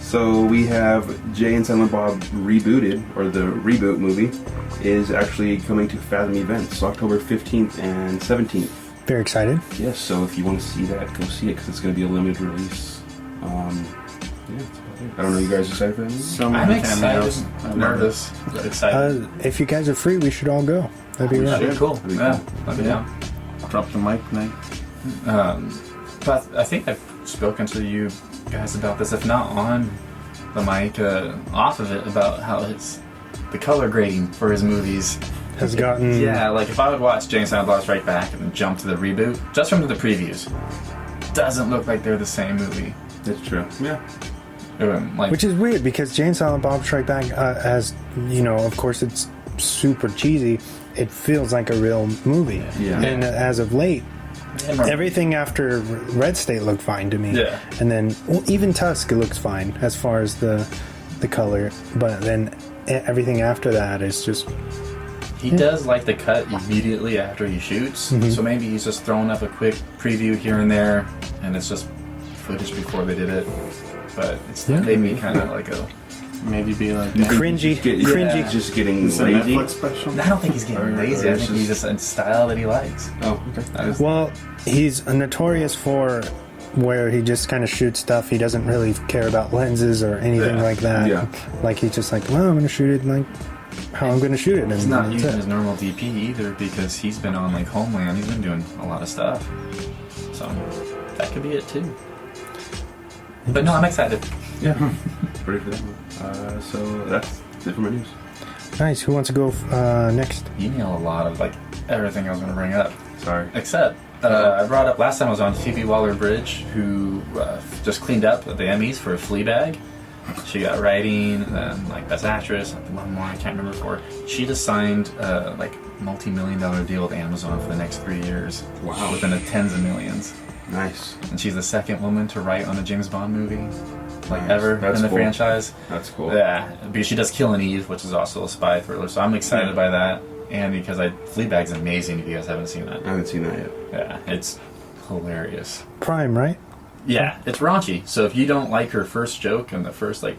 So we have Jay and Silent Bob rebooted, or the reboot movie, is actually coming to Fathom Events October 15th and 17th. Very excited. Yes, so if you want to see that, go see it because it's going to be a limited release. Yeah, that's about it. I don't know, you guys excited for that movie? So many cameos. I'm nervous, but excited. If you guys are free, we should all go. That'd be right. That'd be cool. That'd be Yeah, cool. that'd be down. Drop the mic, Nate. But I think I've spoken to you guys about this, if not on the mic, off of it, about how the color grading for his movies Has gotten... Yeah, like if I would watch Jay and Silent Bob Strike Back and then jump to the reboot, just from the previews, doesn't look like they're the same movie. That's true. Yeah. Which is weird because Jay and Silent Bob Strike Back, as you know, of course, it's super cheesy. It feels like a real movie. Yeah. And as of late, everything after Red State looked fine to me. Yeah. And then even Tusk looks fine as far as the color, but then everything after that is just. He does like the cut immediately after he shoots, so maybe he's just throwing up a quick preview here and there, and it's just footage before they did it. But it's made me kind of like a Maybe be like cringy. Cringy. Just getting It's a lazy. Netflix special. I don't think he's getting lazy. I think he's just in style that he likes. Oh, okay. Well, he's notorious for where he just kind of shoots stuff. He doesn't really care about lenses or anything like that. Yeah. Like he's just like, well, I'm going to shoot it like how I'm going to shoot it. And He's not that's using it. his normal DP either because he's been on like Homeland. He's been doing a lot of stuff. So that could be it too. But no, I'm excited. Yeah. Ready for that one. So that's it for my news. Nice. Who wants to go next? You nail a lot of like everything I was going to bring up. Sorry. Except I brought up last time I was on Phoebe Waller-Bridge, who just cleaned up at the Emmys for Fleabag. She got writing, and then like Best Actress, and one more I can't remember for. She just signed like multi-million-dollar deal with Amazon for the next 3 years. Wow. Within the tens of millions. Nice. And she's the second woman to write on a James Bond movie, like Nice. ever That's in the cool. franchise. That's cool. Yeah, because she does Killing Eve, which is also a spy thriller. So I'm excited by that, and because Fleabag's amazing. If you guys haven't seen that, I haven't seen that yet. yeah, it's hilarious. Prime, right? Yeah, it's raunchy. So if you don't like her first joke in the first like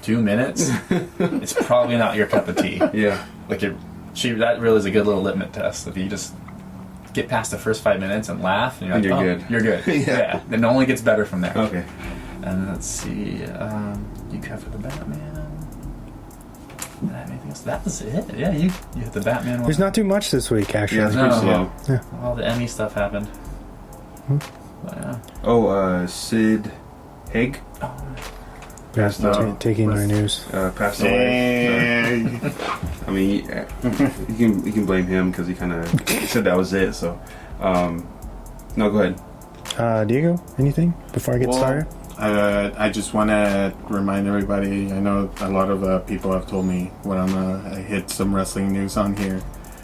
2 minutes, it's probably not your cup of tea. Yeah. Like that really is a good little litmus test. If you just get past the first 5 minutes and laugh, and you're like, You're good. You're good. Yeah. Then it only gets better from there. Okay. And let's see, you covered the Batman. Did I have anything else? That was it. Yeah, you hit the Batman one. There's not too much this week, actually. Yeah, it's pretty slow. Yeah. All the Emmy stuff happened. But, yeah. Oh, Sid Haig passed Taking our news. passed away. I mean, you can blame him because he kind of said that was it. So, no, go ahead. Diego, anything before I get started? I just want to remind everybody, I know a lot of people have told me when I hit some wrestling news on here.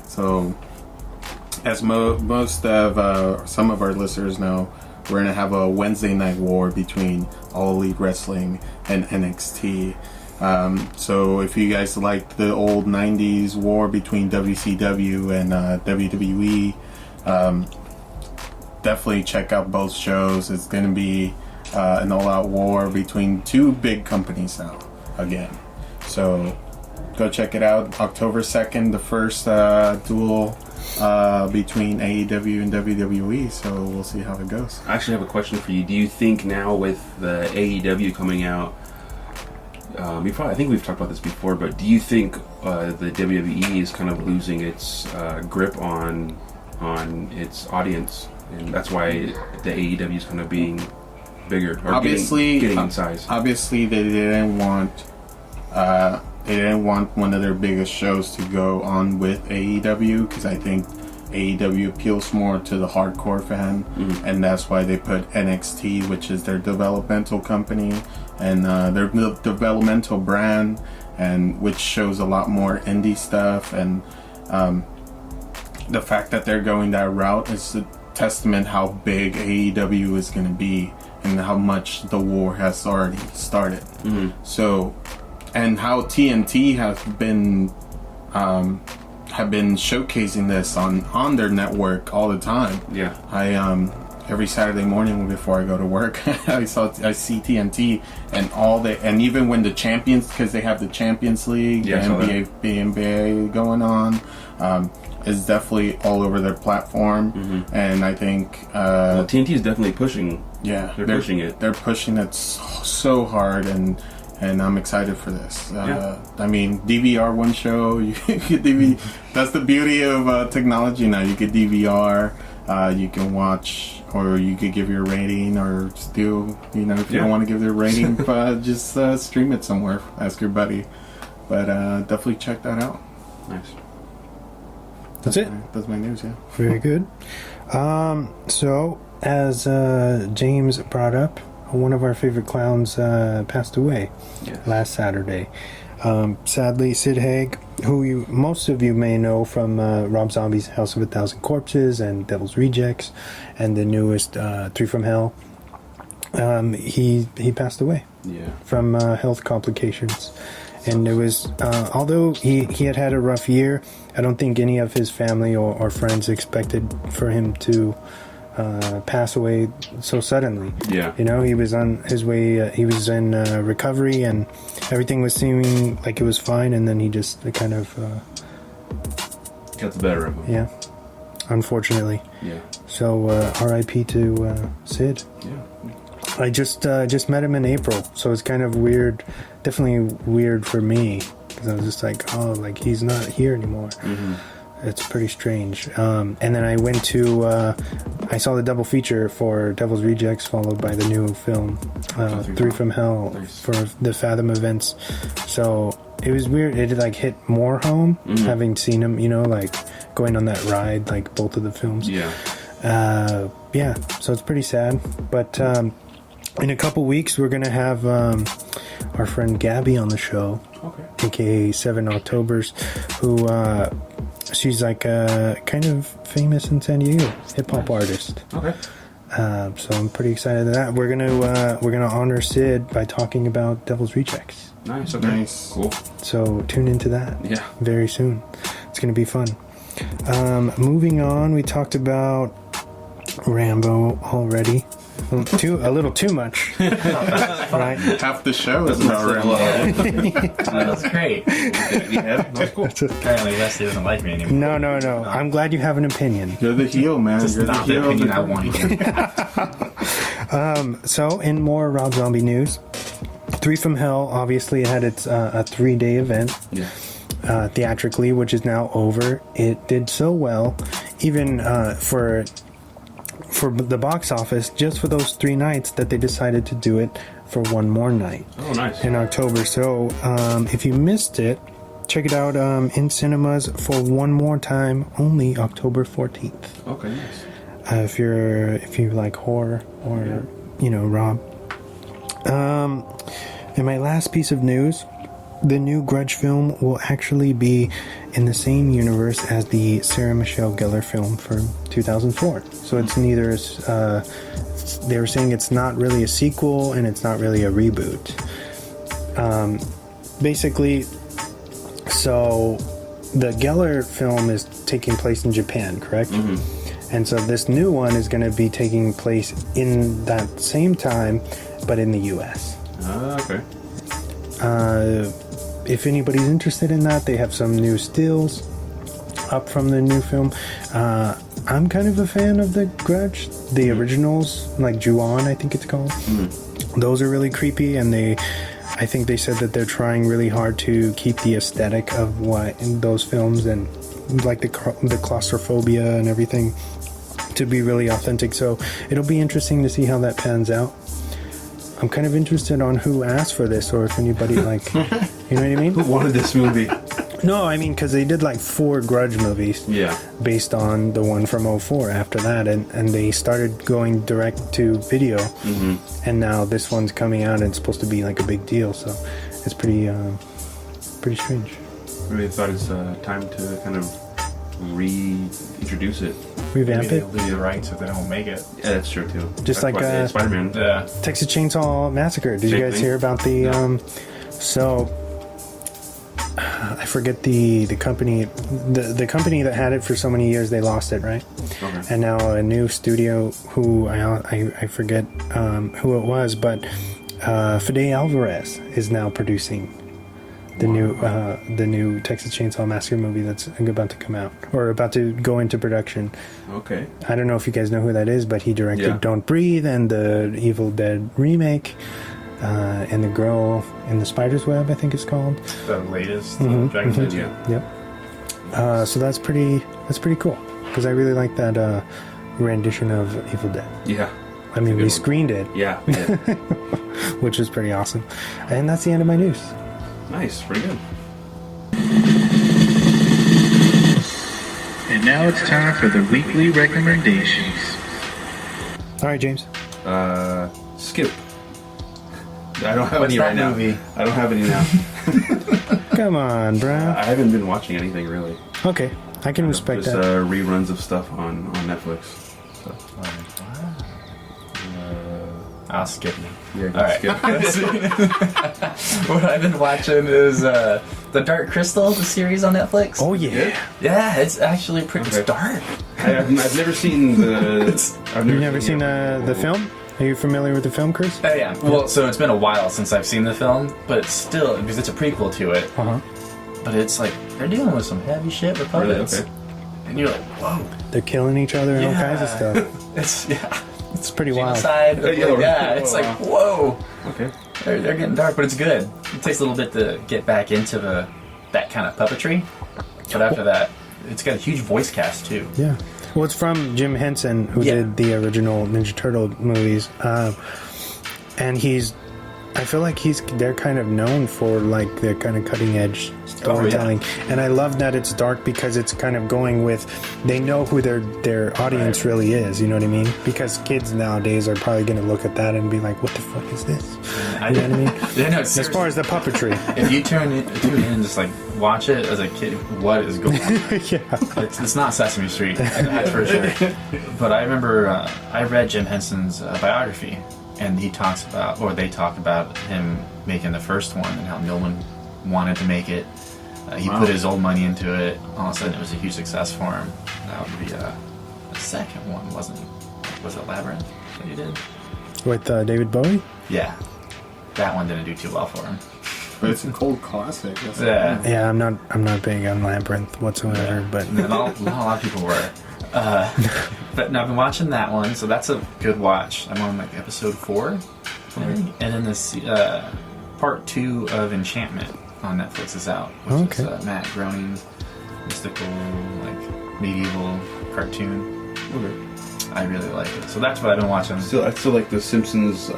So, as most of some of our listeners know, we're going to have a Wednesday night war between All Elite Wrestling and NXT. So if you guys like the old 90s war between WCW and WWE, definitely check out both shows. It's going to be an all-out war between two big companies now, again. So go check it out. October 2nd, the first duel between AEW and WWE, so we'll see how it goes. I actually have a question for you. Do you think now with the AEW coming out, I think we've talked about this before, but do you think the WWE is kind of losing its grip on its audience, and that's why the AEW is kind of being bigger, or Obviously, getting in size? Obviously, they didn't want one of their biggest shows to go on with AEW, because I think AEW appeals more to the hardcore fan, and that's why they put NXT, which is their developmental company and their developmental brand, and which shows a lot more indie stuff. And the fact that they're going that route is a testament how big AEW is going to be and how much the war has already started. So, and how TNT has been have been showcasing this on their network all the time. Yeah. every Saturday morning before I go to work, I see TNT and even when the champions, because they have the Champions League, the NBA going on, is definitely all over their platform, and I think TNT is definitely pushing. Yeah, they're pushing it. They're pushing it so hard, and I'm excited for this. I mean, DVR one show. You get DVR. That's the beauty of technology now. You get DVR. You can watch, or you could give your rating, or still, if you don't want to give your rating, just stream it somewhere. Ask your buddy. But definitely check that out. Nice. That's it. That's my news. Yeah. Very good. So, as James brought up, one of our favorite clowns passed away last Saturday. Sadly, Sid Haig, who most of you may know from Rob Zombie's House of a Thousand Corpses and Devil's Rejects, and the newest 3 from Hell, he passed away from health complications. And it was, although he had a rough year, I don't think any of his family or friends expected for him to pass away so suddenly. Yeah. He was on his way, he was in recovery, and everything was seeming like it was fine, and then he just kind of... got the better of him. Yeah. Unfortunately. Yeah. So, R.I.P. to Sid. Yeah. I just met him in April, so it's kind of weird, definitely weird for me, because I was just like, oh, like, he's not here anymore. It's pretty strange. And then I went to, I saw the double feature for Devil's Rejects, followed by the new film, 3 from Hell, for the Fathom events. So it was weird. It like hit more home, having seen him, like going on that ride, like both of the films. Yeah. So it's pretty sad. But in a couple weeks, we're going to have our friend Gabby on the show, aka 7 Octobers, who... she's like kind of famous in San Diego, hip-hop artist. Okay. So I'm pretty excited to that. We're gonna honor Sid by talking about Devil's Rejects. Nice. Okay. Nice. Cool. So tune into that. Yeah. Very soon. It's gonna be fun. Moving on, we talked about Rambo already. A little too much. Right? Half the show is about Rambo. That's great. That's cool. Apparently Leslie doesn't like me anymore. No. I'm glad you have an opinion. You're the heel, man. It's You're not the the heel. opinion I wanted. So, in more Rob Zombie news, 3 from Hell, obviously it had its a 3-day event. Yeah. Theatrically, which is now over. It did so well, even for the box office, just for those 3 nights, that they decided to do it for one more night. Oh, nice. In October. So if you missed it, check it out in cinemas for one more time, only October 14th. Okay, nice. If you like horror or Rob. And my last piece of news, the new Grudge film will actually be in the same universe as the Sarah Michelle Gellar film from 2004. So it's neither, they were saying it's not really a sequel and it's not really a reboot. Basically, so the Gellar film is taking place in Japan, correct? And so this new one is going to be taking place in that same time, but in the U.S. Okay. If anybody's interested in that, they have some new stills up from the new film. I'm kind of a fan of the Grudge, the originals, like Ju-On, I think it's called. Those are really creepy, and I think they said that they're trying really hard to keep the aesthetic of what in those films, and like the claustrophobia and everything, to be really authentic. So it'll be interesting to see how that pans out. I'm kind of interested on who asked for this, or if anybody like, you know what I mean? Who wanted this movie? No, I mean, because they did like 4 Grudge movies. Yeah. Based on the one from 2004 after that, and they started going direct to video, and now this one's coming out and it's supposed to be like a big deal, so it's pretty strange. Really thought it's time to kind of reintroduce it. Revamp Maybe it. they'll lose the rights if they don't make it. Yeah, that's true too. Just That's like, why- Spider-Man. Yeah. Texas Chainsaw Massacre. Did you Same guys thing. hear about the No. So I forget the company, the company that had it for so many years. They lost it, right? Okay. And now a new studio, who I forget who it was, but Fede Alvarez is now producing the new Texas Chainsaw Massacre movie that's about to come out, or about to go into production. Okay. I don't know if you guys know who that is, but he directed Yeah. Don't Breathe and the Evil Dead remake, and The Girl in the Spider's Web, I think it's called. The latest Dragon Ball Z. Yeah. Yep. So that's pretty cool, because I really like that rendition of Evil Dead. Yeah. I mean, good we one. screened it, Yeah. We did. which was pretty awesome. And that's the end of my news. Nice. Pretty good. And now it's time for the weekly recommendations. All right, James. Skip. I don't have What's any that right now. movie? I don't have any now. Come on, bro. I haven't been watching anything really. Okay, I can respect Just that. reruns of stuff on Netflix. So, I'll skip you. yeah, All right. skip. What I've been watching is The Dark Crystal, the series on Netflix. Oh yeah. Yeah, it's actually pretty Okay. dark. I've never seen the. I've You never seen the film? Are you familiar with the film, Chris? Yeah. Well, so it's been a while since I've seen the film, but it's still, because it's a prequel to it, Uh huh. but it's like, they're dealing with some heavy shit with puppets. Really? Okay. And you're like, whoa. They're killing each other and all kinds of stuff. It's, It's pretty wild. genocide. Yeah, It's like, whoa. Okay. They're getting dark, but it's good. It takes a little bit to get back into that kind of puppetry, but after that, it's got a huge voice cast too. Yeah. Well, it's from Jim Henson, who Yeah. did the original Ninja Turtle movies, and I feel like they're kind of known for like their kind of cutting edge storytelling, and I love that it's dark because it's kind of going with, they know who their audience really is. You know what I mean? Because kids nowadays are probably going to look at that and be like, "What the fuck is this?" I You know what I mean? Yeah, no, As far as the puppetry, if you tune in and just like watch it as a kid, what is going on? yeah. It's not Sesame Street, that's for sure. But I remember I read Jim Henson's biography, and they talk about him making the first one and how no one wanted to make it. He put his old money into it. All of a sudden, it was a huge success for him. That would be the second one, wasn't it? Was it Labyrinth that he did? With David Bowie. Yeah, that one didn't do too well for him. But it's a cold classic. That's Yeah. Yeah, I'm not big on Labyrinth whatsoever, but Not a lot of people were. But no, I've been watching that one, so that's a good watch. I'm on like episode 4, I think. And then this part 2 of Enchantment on Netflix is out, which is Matt Groening's mystical, like medieval cartoon. Okay. I really like it, so that's what I've been watching. I still like the Simpsons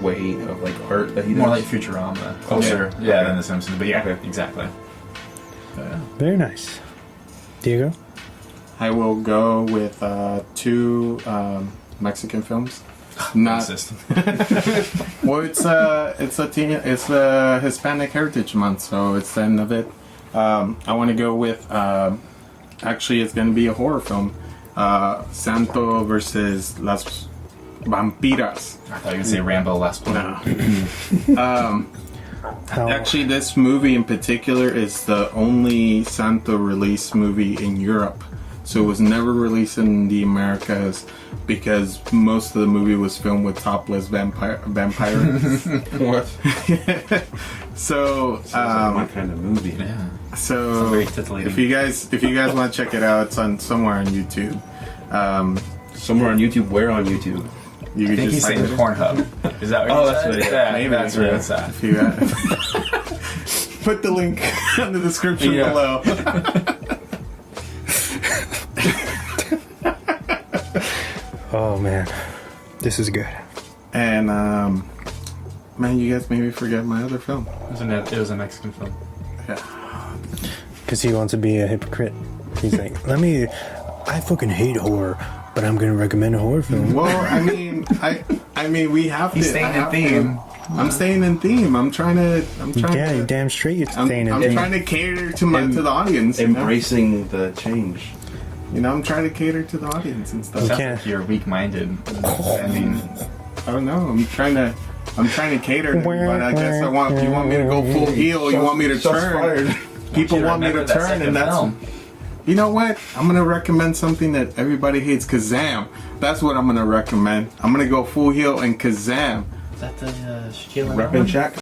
way of like art that he does. More like Futurama, closer, Okay. yeah, Okay. than The Simpsons. But yeah, Okay. exactly. So, yeah. very nice. Diego. I will go with 2 Mexican films. Not Racist. well. It's a Hispanic Heritage Month, so it's the end of it. I want to go with. Actually, it's going to be a horror film. Santo versus Las Vampiras. I thought you were going to say Rambo Last Blood. No. How, Actually, this movie in particular is the only Santo release movie in Europe. So it was never released in the Americas because most of the movie was filmed with topless vampires. What? So, Sounds like my kind of movie. Yeah. so very titillating. if you guys want to check it out, it's on somewhere on YouTube. Somewhere on YouTube. Where on YouTube? You I can think he's just saying Pornhub. Is that what Oh, you that's said? what it- Yeah, maybe that's where yeah. it's at. If you put the link in the description Yeah. below. oh man, this is good. And man, you guys made me forget my other film. It was a Mexican film. Because he wants to be a hypocrite. He's like, I fucking hate horror, but I'm gonna recommend a horror film. Well, I mean, we have He's to. staying I in have theme. to. I'm staying in theme. I'm trying Yeah, to. you're damn straight you're I'm staying in I'm theme. trying to cater to the audience. Embracing the change. I'm trying to cater to the audience and stuff. You Sounds can't- like you're weak-minded. I mean, I don't know. I'm trying I'm trying to cater to you, but I guess you want me to go full heel, or you want me to turn. People want me to turn, and that's... film. You know what? I'm gonna recommend something that everybody hates, Kazam. That's what I'm gonna recommend. I'm gonna go full heel and Kazam. Is that the Shaquille Rep and check.